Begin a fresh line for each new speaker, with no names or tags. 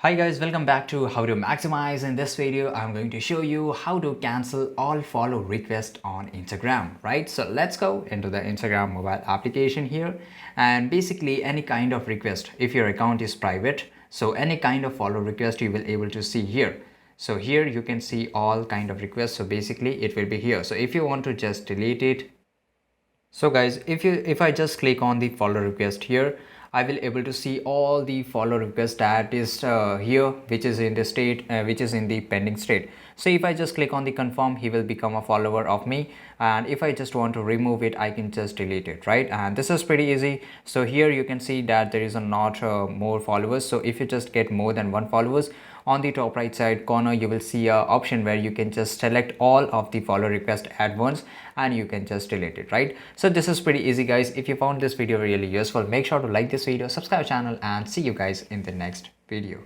Hi guys, welcome back to How to Maximize. In this video, I'm going to show you how to cancel all follow requests on Instagram, right? So let's go into the Instagram mobile application here, and basically any kind of request, if your account is private, so any kind of follow request you will able to see here. So here you can see all kind of requests. So basically it will be here. So if you want to just delete it, so guys, if I just click on the follow request here, I will able to see all the follow request that is here, which is in the state, which is in the pending state. So if I just click on the confirm, he will become a follower of me, and if I just want to remove it, I can just delete it, right? And this is pretty easy. So here you can see that there is a not more followers. So if you just get more than one followers, on the top right side corner you will see a option where you can just select all of the follow request at once, and you can just delete it, right? So this is pretty easy guys. If you found this video really useful, make sure to like this video, subscribe channel, and see you guys in the next video.